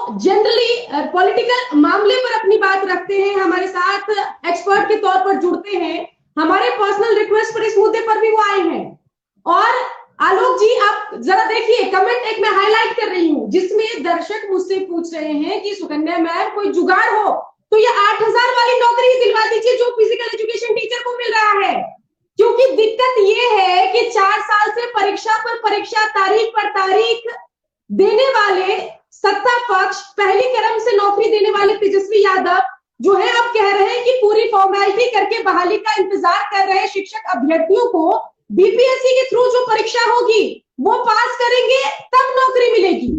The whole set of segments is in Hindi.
जनरली पॉलिटिकल मामले पर अपनी बात रखते हैं, हमारे साथ एक्सपर्ट के तौर पर जुड़ते हैं। हमारे पर्सनल रिक्वेस्ट पर इस मुद्दे पर भी वो आए हैं। और आलोक जी, आप जरा देखिए, कमेंट एक मैं हाईलाइट कर रही हूँ जिसमें दर्शक मुझसे पूछ रहे हैं कि सुकन्या मैम कोई जुगाड़ हो तो ये 8,000 वाली नौकरी दिलवा दीजिए जो फिजिकल एजुकेशन टीचर को मिल रहा है। क्योंकि दिक्कत ये है कि 4 साल से परीक्षा पर परीक्षा, तारीख पर तारीख देने वाले सत्ता पक्ष, पहली क्रम से नौकरी देने वाले तेजस्वी यादव जो है अब कह रहे हैं कि पूरी फॉर्मेलिटी करके बहाली का इंतजार कर रहे शिक्षक अभ्यर्थियों को बीपीएससी के थ्रू जो परीक्षा होगी वो पास करेंगे तब नौकरी मिलेगी।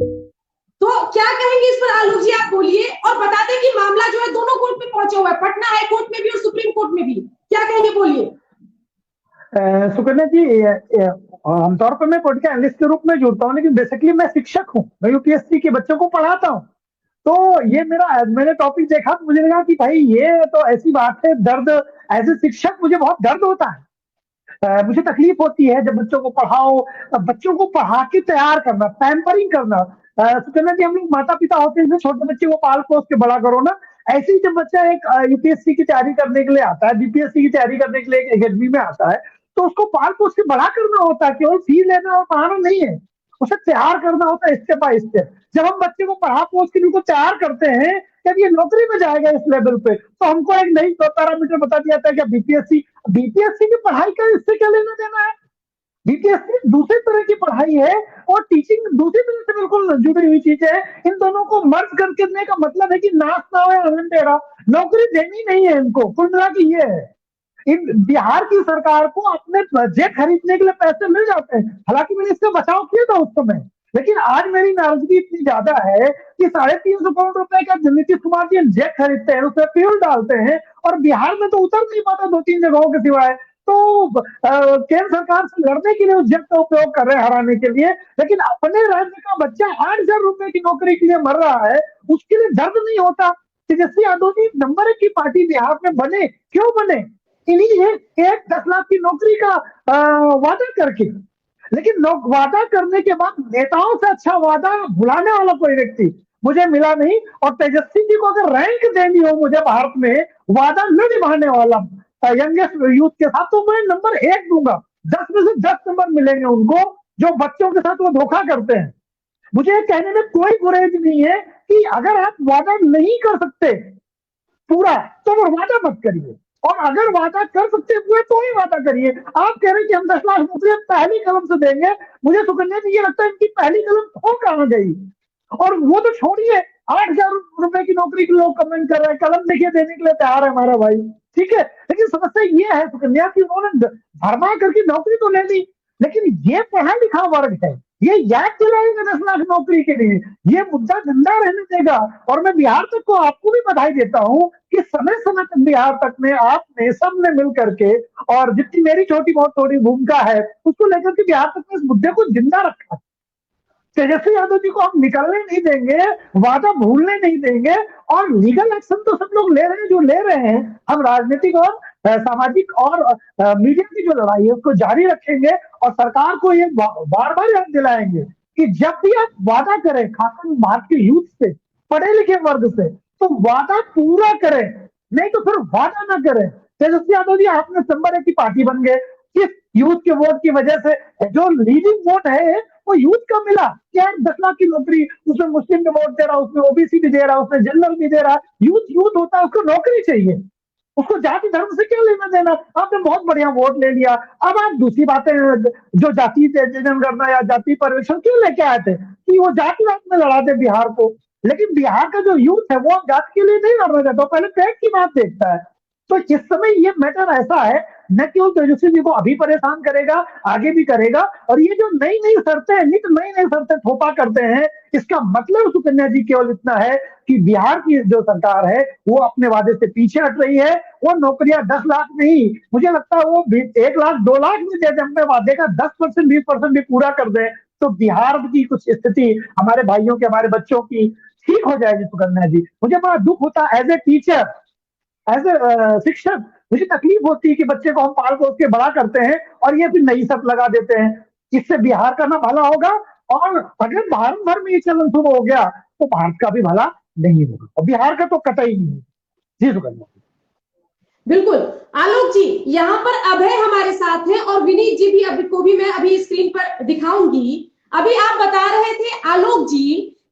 तो क्या कहेंगे इस पर आलोक जी, आप बोलिए और बता दें कि मामला जो है दोनों कोर्ट में पहुंचा हुआ है, पटना हाई कोर्ट में भी और सुप्रीम कोर्ट में भी। क्या कहेंगे, बोलिए। सुकन्या जी, आमतौर पर मैं पॉलिटिकल एनालिस्ट के रूप में जुड़ता हूँ, लेकिन बेसिकली मैं शिक्षक हूँ, मैं यूपीएससी के बच्चों को पढ़ाता हूँ। तो ये मैंने टॉपिक देखा तो मुझे लगा कि भाई ये तो ऐसी बात है, दर्द एज ए शिक्षक मुझे बहुत दर्द होता है। मुझे तकलीफ होती है जब बच्चों को पढ़ाओ, बच्चों को पढ़ा के तैयार करना, पैम्परिंग करना। सुकन्या जी, हम लोग माता पिता होते हैं, छोटे बच्चे को पाल पोस के बड़ा करो ना। ऐसे ही जब बच्चा एक यूपीएससी की तैयारी करने के लिए आता है, बीपीएससी की तैयारी करने के लिए एक एकेडमी में आता है, तो उसको पाल पोस के बड़ा करना होता है, केवल फीस लेना और पढ़ाना नहीं है, उसे तैयार करना होता है स्टेप बाय स्टेप। जब हम बच्चे को पढ़ा पोस के उनको तैयार करते हैं जब ये नौकरी में जाएगा इस लेवल पे, तो हमको एक नई पैरामीटर बता दिया था कि बीपीएससी की पढ़ाई का इससे क्या लेना देना है। बीपीएससी दूसरी तरह की पढ़ाई है और टीचिंग दूसरी तरह से बिल्कुल जुड़ी हुई चीज है। इन दोनों को मर्ज करके देने का मतलब है कि नाश ना हो आनंद तेरा, नौकरी देनी नहीं है इनको। कुल मिला के ये है, इन बिहार की सरकार को अपने जेट खरीदने के लिए पैसे मिल जाते हैं। हालांकि मैंने इसका बचाव किया था उस समय, लेकिन आज मेरी नाराजगी इतनी ज्यादा है कि 350 करोड़ रुपए का नीतीश कुमार जी जेट खरीदते हैं, उसमें फ्यूल डालते हैं और बिहार में तो उतर नहीं पाता 2-3 जगहों के सिवाय। तो केंद्र सरकार से लड़ने के लिए उस जेट का उपयोग कर रहे हैं हराने के लिए, लेकिन अपने राज्य का बच्चा 8,000 रुपए की नौकरी के लिए मर रहा है, उसके लिए दर्द नहीं होता। तेजस्वी यादव जी नंबर 1 की पार्टी बिहार में बने, क्यों बने? इन्हीं एक 10 लाख की नौकरी का वादा करके। लेकिन वादा करने के बाद नेताओं से अच्छा वादा भुलाने वाला कोई व्यक्ति मुझे मिला नहीं। और तेजस्वी जी को अगर रैंक देनी हो मुझे भारत में वादा न निभाने वाला यंगेस्ट यूथ के साथ, तो मैं नंबर 1 दूंगा। 10 में से 10 नंबर मिलेंगे उनको जो बच्चों के साथ वो धोखा करते हैं। मुझे कहने में कोई गुरेज नहीं है कि अगर आप वादा नहीं कर सकते पूरा तो वो वादा मत करिए, और अगर वादा कर सकते हुए तो ही वादा करिए। आप कह रहे हैं कि हम 10 लाख नौकरी पहली कलम से देंगे, मुझे सुकन्या जी ये लगता है इनकी पहली कलम खो कहां गई। और वो तो छोड़िए, 8,000 रुपए की नौकरी के लोग कमेंट कर रहे हैं, कलम देखिए देने के लिए तैयार है हमारा भाई, ठीक है। लेकिन समस्या ये है सुकन्या की उन्होंने भरमा करके नौकरी तो ले ली, लेकिन ये पढ़ा लिखा वर्ग है, ये याद दिलाएगा 10 लाख नौकरी के लिए, ये मुद्दा जिंदा रहने देगा। और मैं बिहार तक को आपको भी बधाई देता हूं कि समय समय तक बिहार तक में आपने सबने मिल करके, और जितनी मेरी छोटी बहुत थोड़ी भूमिका है उसको लेकर के बिहार तक में इस मुद्दे को जिंदा रखा। तेजस्वी यादव जी को हम निकलने नहीं देंगे, वादा भूलने नहीं देंगे, और लीगल एक्शन तो सब लोग ले रहे हैं जो ले रहे हैं। हम राजनीतिक और सामाजिक और मीडिया की जो लड़ाई है उसको जारी रखेंगे, और सरकार को ये बार बार याद दिलाएंगे कि जब भी आप वादा करें, खासकर भारत के यूथ से, पढ़े लिखे वर्ग से, तो वादा पूरा करें, नहीं तो फिर वादा ना करें। तेजस्वी यादव जी आपने नंबर 1 की पार्टी बन गए, किस यूथ के वोट की वजह से? जो लीडिंग वोट है वो यूथ का मिला, क्या 10 लाख की नौकरी, उसमें मुस्लिम का वोट दे रहा, उसमें ओबीसी भी दे रहा, उसमें जनरल भी दे रहा। यूथ होता है, उसको नौकरी चाहिए, उसको जाति धर्म से क्या लेना देना। आपने बहुत बढ़िया वोट ले लिया, अब आप दूसरी बातें जो जाति जनगणना या जाति पर्यवेक्षण क्यों लेके आए थे कि वो जातिवाद में लड़ा दे बिहार को। लेकिन बिहार का जो यूथ है वो जाति के लिए नहीं लड़ना चाहता, पहले पेट की बात देखता है। तो इस समय ये मैटर ऐसा है, न केवल तेजस्वी जी को अभी परेशान करेगा, आगे भी करेगा। और ये जो नई नई शर्तें थोपा करते हैं, इसका मतलब सुकन्या जी केवल इतना है कि बिहार की जो सरकार है वो अपने वादे से पीछे हट रही है। वो नौकरियां 10 लाख नहीं, मुझे लगता है वो 1 लाख 2 लाख में दे, अपने वादे का 10% 20% भी पूरा कर दे तो बिहार की कुछ स्थिति हमारे भाइयों की, हमारे बच्चों की ठीक हो जाएगी। सुकन्या जी, मुझे बड़ा दुख होता as a teacher, as a शिक्षक, मुझे तकलीफ होती है कि बच्चे को हम पाल पोस के बड़ा करते हैं और ये फिर नई शर्त लगा देते हैं। इससे बिहार का ना भला होगा, और अगर भारत भर में ये चलन शुरू हो गया तो भारत का भी भला नहीं होगा, और बिहार का तो कतई नहीं होगा। जी सुकन्या। बिल्कुल। आलोक जी, यहाँ पर अभय हमारे साथ हैं और विनीत जी भी अभी को भी मैं अभी स्क्रीन पर दिखाऊंगी। अभी आप बता रहे थे आलोक जी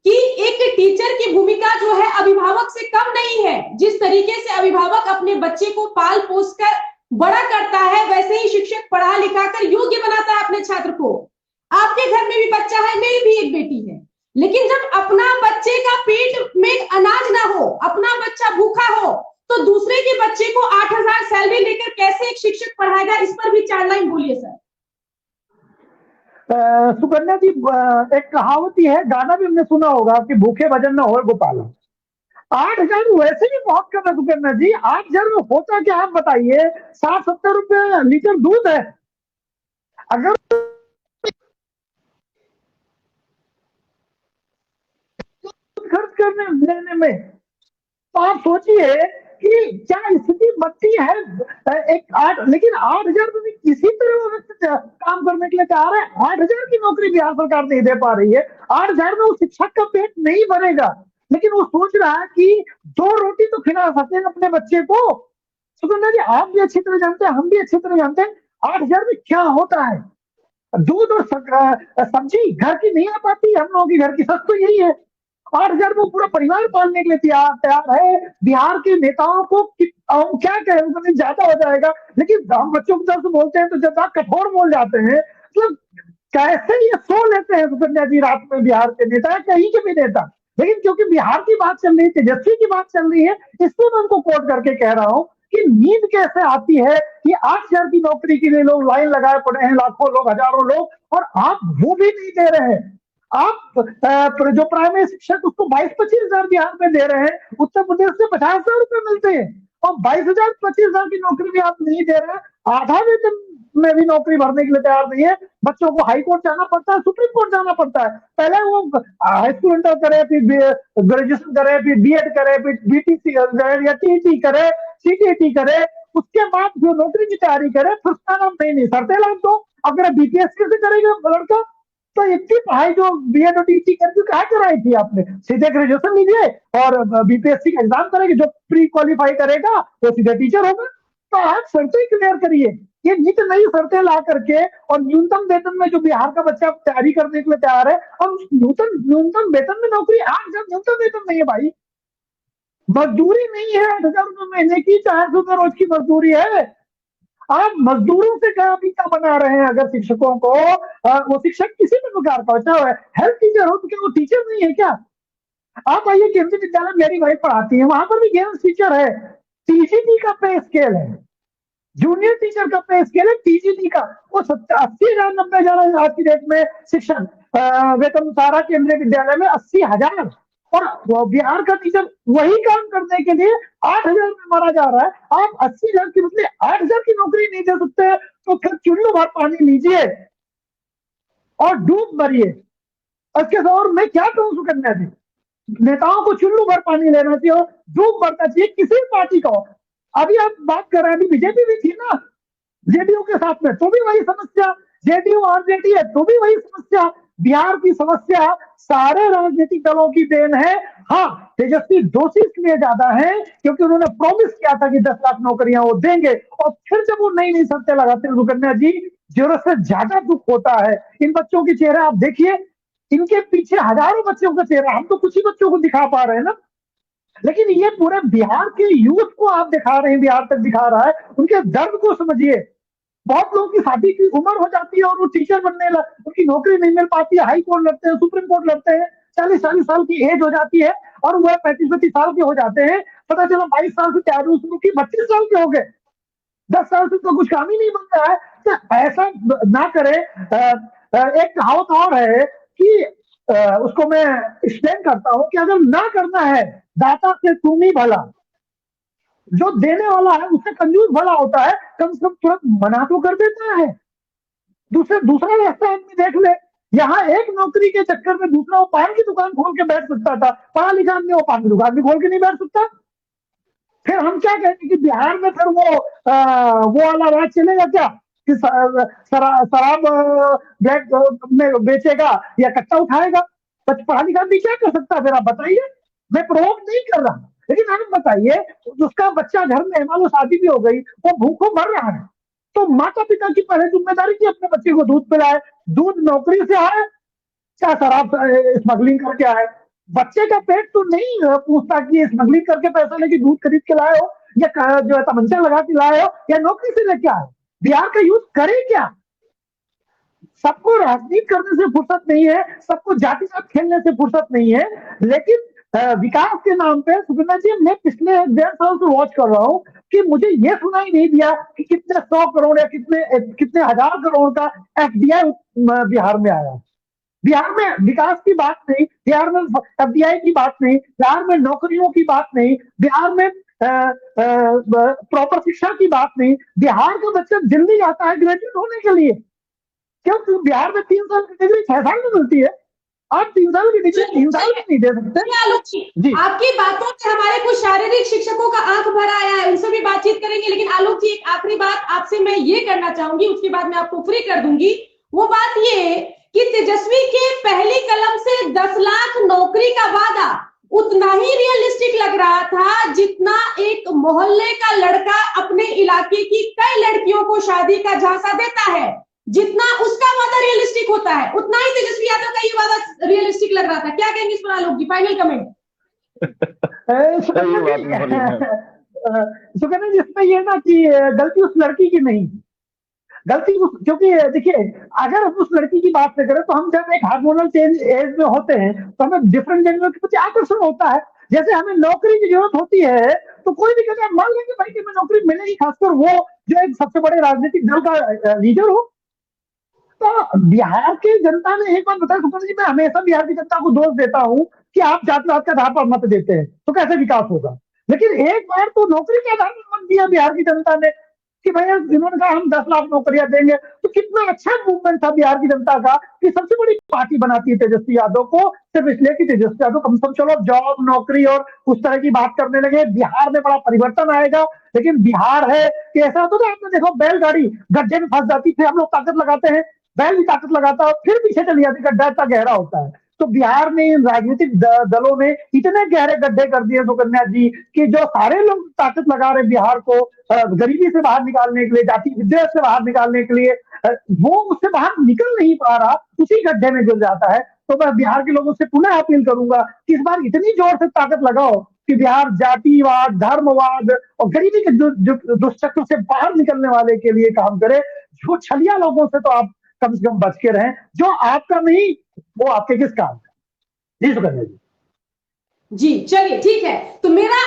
कि एक टीचर की भूमिका जो है अभिभावक से कम नहीं है। जिस तरीके से अभिभावक अपने बच्चे को पाल पोस कर बड़ा करता है, वैसे ही शिक्षक पढ़ा लिखा कर योग्य बनाता है अपने छात्र को। आपके घर में भी बच्चा है, मेरी भी एक बेटी है, लेकिन जब अपना बच्चे का पेट में अनाज ना हो, अपना बच्चा भूखा हो, तो दूसरे के बच्चे को 8,000 सैलरी लेकर कैसे एक शिक्षक पढ़ाएगा? इस पर भी 4 लाइन बोलिए सर। सुकन्या जी, एक कहावत ही है, गाना भी हमने सुना होगा कि भूखे भजन न हो गोपाला। 8,000 वैसे भी बहुत कम है सुकन्या जी। 8,000 में होता क्या आप बताइए? 60-70 रुपए लीटर दूध है। अगर खर्च करने लेने में, तो आप सोचिए कि क्या स्थिति बनती है। लेकिन 8,000 में भी किसी तरह वो व्यक्ति काम करने के लिए तैयार है। 8,000 की नौकरी बिहार सरकार नहीं दे पा रही है। 8,000 में उस शिक्षक का पेट नहीं भरेगा, लेकिन वो सोच रहा है कि 2 रोटी तो खिला सके अपने बच्चे को। सुकन्या जी, आप भी अच्छी तरह जानते हैं, हम भी अच्छी तरह जानते हैं 8,000 में क्या होता है। दूध और सब्जी घर की नहीं आ पाती, हम लोगों की घर की सच तो यही है। 8,000 में पूरा परिवार पालने के लिए तैयार तैयार है। बिहार के नेताओं को क्या कहें, ज्यादा हो जाएगा, लेकिन हम बच्चों की तरफ से बोलते हैं तो ज्यादा कठोर बोल जाते हैं। मतलब कैसे ये सो लेते हैं सुकन्या जी रात में, बिहार के नेता या कहीं के भी नेता। लेकिन क्योंकि बिहार की बात चल रही है, तेजस्वी की बात चल रही है, इसको मैं उनको कोट करके कह रहा हूं कि नींद कैसे आती है कि 8,000 की नौकरी के लिए लोग लाइन लगाए पड़े हैं, लाखों लोग, हजारों लोग, और आप वो भी नहीं दे रहे हैं। आप जो प्राइमरी शिक्षक उसको 22-25 हजार बिहार में दे रहे हैं, उत्तर प्रदेश से 50,000 रुपए मिलते हैं, और 22,000 25,000 की नौकरी भी आप नहीं दे रहे हैं। आधा वेतन में भी नौकरी भरने के लिए तैयार नहीं है। बच्चों को हाई कोर्ट जाना पड़ता है, सुप्रीम कोर्ट जाना पड़ता है। पहले वो हाई स्कूल इंटर करे, फिर ग्रेजुएशन करे, फिर बीएड करे, फिर बीटीसी करे या टीटी करे, सीटीटी करे, उसके बाद जो नौकरी की तैयारी करे, फिर उसका नाम नहीं शर्तें लाभ दो। अगर बीपीएससी से करेगा लड़का तो इतनी पढ़ाई जो बीएड और टीटी करके क्या कराई थी आपने? सीधे ग्रेजुएशन लीजिए और बीपीएससी का एग्जाम करेंगे, जो प्री क्वालिफाई करेगा वो सीधे टीचर होगा। तो आप शर्तें क्लियर करिए। ये नित नई शर्तें ला करके, और न्यूनतम वेतन में जो बिहार का बच्चा तैयारी करने के लिए तैयार है, और न्यूनतम वेतन में नौकरी। 8,000 न्यूनतम वेतन नहीं है भाई, मजदूरी नहीं है 8,000 रुपए महीने की, 400 रुपए रोज की मजदूरी है। आप मजदूरों से क्या पीता बना रहे हैं? अगर शिक्षकों को वो शिक्षक किसी भी प्रकार का, चाहे हेल्थ टीचर हो तो क्या वो टीचर नहीं है क्या? आप आइए केंद्रीय विद्यालय, मेरी वाइफ पढ़ाती है, वहां पर भी गेम्स टीचर है। टीजीटी का पे स्केल है, जूनियर टीचर का पे स्केल है टीजीटी का। वो 80,000 90,000 आज की डेट में शिक्षण वेतन सारा केंद्रीय विद्यालय में 80,000, और बिहार का टीचर वही काम करने के लिए 8,000 में मारा जा रहा है। आप 80,000 की बदले 8,000 की नौकरी नहीं दे सकते, तो फिर चुल्लू भर पानी लीजिए और डूब मरिए। इसके और मैं क्या कहूं सुकन्या जी, नेताओं को चुल्लू भर पानी लेना चाहिए और डूब मरना चाहिए किसी भी पार्टी का। अभी आप बात कर रहे हैं, अभी बीजेपी भी थी ना जेडीयू के साथ में, तो भी वही समस्या। जेडीयू आरजेडी है तो भी वही समस्या। बिहार की समस्या सारे राजनीतिक दलों की देन है। हाँ, तेजस्वी दोषी इसलिए ज्यादा है क्योंकि उन्होंने प्रॉमिस किया था कि 10 लाख नौकरियां वो देंगे, और फिर जब वो नई नई शर्तें लगाते हैं सुकन्या जी, जरूरत से ज्यादा दुख होता है। इन बच्चों के चेहरे आप देखिए, इनके पीछे हजारों बच्चों का चेहरा, हम तो कुछ ही बच्चों को दिखा पा रहे हैं ना, लेकिन ये पूरे बिहार के यूथ को आप दिखा रहे हैं, बिहार तक दिखा रहा है। उनके दर्द को समझिए। बहुत लोगों की शादी की उम्र हो जाती है और वो टीचर बनने उनकी नौकरी नहीं मिल पाती है, हाई कोर्ट लड़ते हैं, सुप्रीम कोर्ट लड़ते हैं, 40-40 साल की एज हो जाती है और वह 35-35 साल के हो जाते हैं। पता चला 22 साल से तैयारी शुरू की, 25 साल के हो गए, 10 साल से तो कुछ काम ही नहीं बन रहा है। तो ऐसा ना करे। एक कहावत और है कि उसको मैं एक्सप्लेन करता हूं कि अगर ना करना है दाता से तुम ही भला, जो देने वाला है उससे कंजूस भला होता है, कम से कम तुरंत मना तो कर देता है। दूसरा रास्ता आदमी देख ले। यहाँ एक नौकरी के चक्कर में दूसरा वो पान की दुकान खोल के बैठ सकता था, पढ़ा लिखा आदमी वो पान की दुकान भी खोल के नहीं बैठ सकता। फिर हम क्या कहेंगे कि बिहार में फिर वो वाला राज चलेगा क्या कि शराब ब्लैक में बेचेगा या कट्टा उठाएगा? पढ़ा लिखा भी क्या कर सकता है फिर, आप बताइए। मैं प्रोवोक नहीं कर रहा, लेकिन आप बताइए, उसका बच्चा घर में, मान लो शादी भी हो गई, वो भूखों मर रहा है, तो माता पिता की पहले जिम्मेदारी की अपने बच्चे को दूध पिलाए। दूध नौकरी से आए, क्या शराब स्मगलिंग करके आए, बच्चे का पेट तो नहीं पूछता कि स्मगलिंग करके पैसा लेके दूध खरीद के लाए हो, या जो है तमंचा लगा के लाए हो, या नौकरी से लेके आए। बिहार का यूथ करे क्या? सबको राजनीति करने से फुर्सत नहीं है, सबको जाति जात खेलने से फुर्सत नहीं है, लेकिन विकास के नाम पे सुकन्या जी, मैं पिछले 1.5 साल से वॉच कर रहा हूँ कि मुझे ये सुनाई नहीं दिया कि कितने 100 करोड़ या कितने कितने हजार करोड़ का एफडीआई बिहार में आया। बिहार में विकास की बात नहीं, बिहार में एफडीआई की बात नहीं, बिहार में नौकरियों की बात नहीं, बिहार में प्रॉपर शिक्षा की बात नहीं। बिहार का बच्चा दिल्ली जाता है ग्रेजुएट होने के लिए, क्यों? बिहार में 3 साल की डिग्री 6 साल में मिलती है, आप 3 साल की डिग्री 3 साल में नहीं दे सकते। आलोक जी, आपकी बातों से हमारे कुछ शारीरिक शिक्षकों का आंख भर आया है, उनसे भी बातचीत करेंगे, लेकिन आलोक जी एक आखिरी बात आपसे मैं ये करना चाहूंगी, उसके बाद मैं आपको फ्री कर दूंगी। वो बात ये कि तेजस्वी के पहली कलम से 10 लाख नौकरी का वादा उतना ही रियलिस्टिक लग रहा था जितना एक मोहल्ले का लड़का अपने इलाके की कई लड़कियों को शादी का झांसा देता है, जितना उसका वादा रियलिस्टिक होता है उतना ही तेजस्वी यादव का ये वादा रियलिस्टिक लग रहा था। क्या कहेंगे इस पर आलोक जी, फाइनल कमेंट? सुकन्या जी, इसमें ये ना कि गलती उस लड़की की नहीं, गलती उस, क्योंकि देखिए, अगर हम उस लड़की की बात न करें तो हम जब एक हार्मोनल चेंज एज में होते हैं तो हमें डिफरेंट जेंडर के प्रति आकर्षण होता है। जैसे हमें नौकरी की जरूरत होती है तो कोई भी कहता है मान लेंगे भाई कि मैं नौकरी मिलेगी, खासकर वो जो एक सबसे बड़े राजनीतिक दल का लीडर हो। तो बिहार की जनता ने एक बात बताया सुकन्या जी, मैं हमेशा बिहार की जनता को दोष देता हूं कि आप जातिवाद के आधार पर मत देते हैं तो कैसे विकास होगा, लेकिन एक बार तो नौकरी के आधार पर मत दिया बिहार की जनता ने कि भैया इन्होंने कहा हम 10 लाख नौकरियां देंगे, तो कितना अच्छा मूवमेंट था बिहार की जनता का कि सबसे बड़ी पार्टी बनाती है तेजस्वी यादव को, सिर्फ इसलिए कि तेजस्वी यादव कम से कम चलो जॉब नौकरी और उस तरह की बात करने लगे, बिहार में बड़ा परिवर्तन आएगा। लेकिन बिहार है कि ऐसा होता था, आपने देखो बैलगाड़ी गड्ढे में फंस जाती थी, हम लोग ताकत लगाते हैं, बैल भी ताकत लगाता है फिर पीछे चली जाती, गड्ढा इतना गहरा होता है। तो बिहार में इन राजनीतिक दलों ने इतने गहरे गड्ढे कर दिए सुकन्या जी कि जो सारे लोग ताकत लगा रहे बिहार को गरीबी से बाहर निकालने के लिए, जाति विद्वेष से बाहर निकालने के लिए, वो उससे बाहर निकल नहीं पा रहा, उसी गड्ढे में गिर जाता है। तो मैं बिहार के लोगों से पुनः अपील करूंगा कि इस बार इतनी जोर से ताकत लगाओ कि बिहार जातिवाद, धर्मवाद और गरीबी के दुष्चक्र से बाहर निकलने वाले के लिए काम करे। जो छलिया लोगों से तो आप कम से कम बच के रहें, जो आपका नहीं वो आपके किस काम का। जी सुकन्या जी। जी चलिए ठीक है, तो मेरा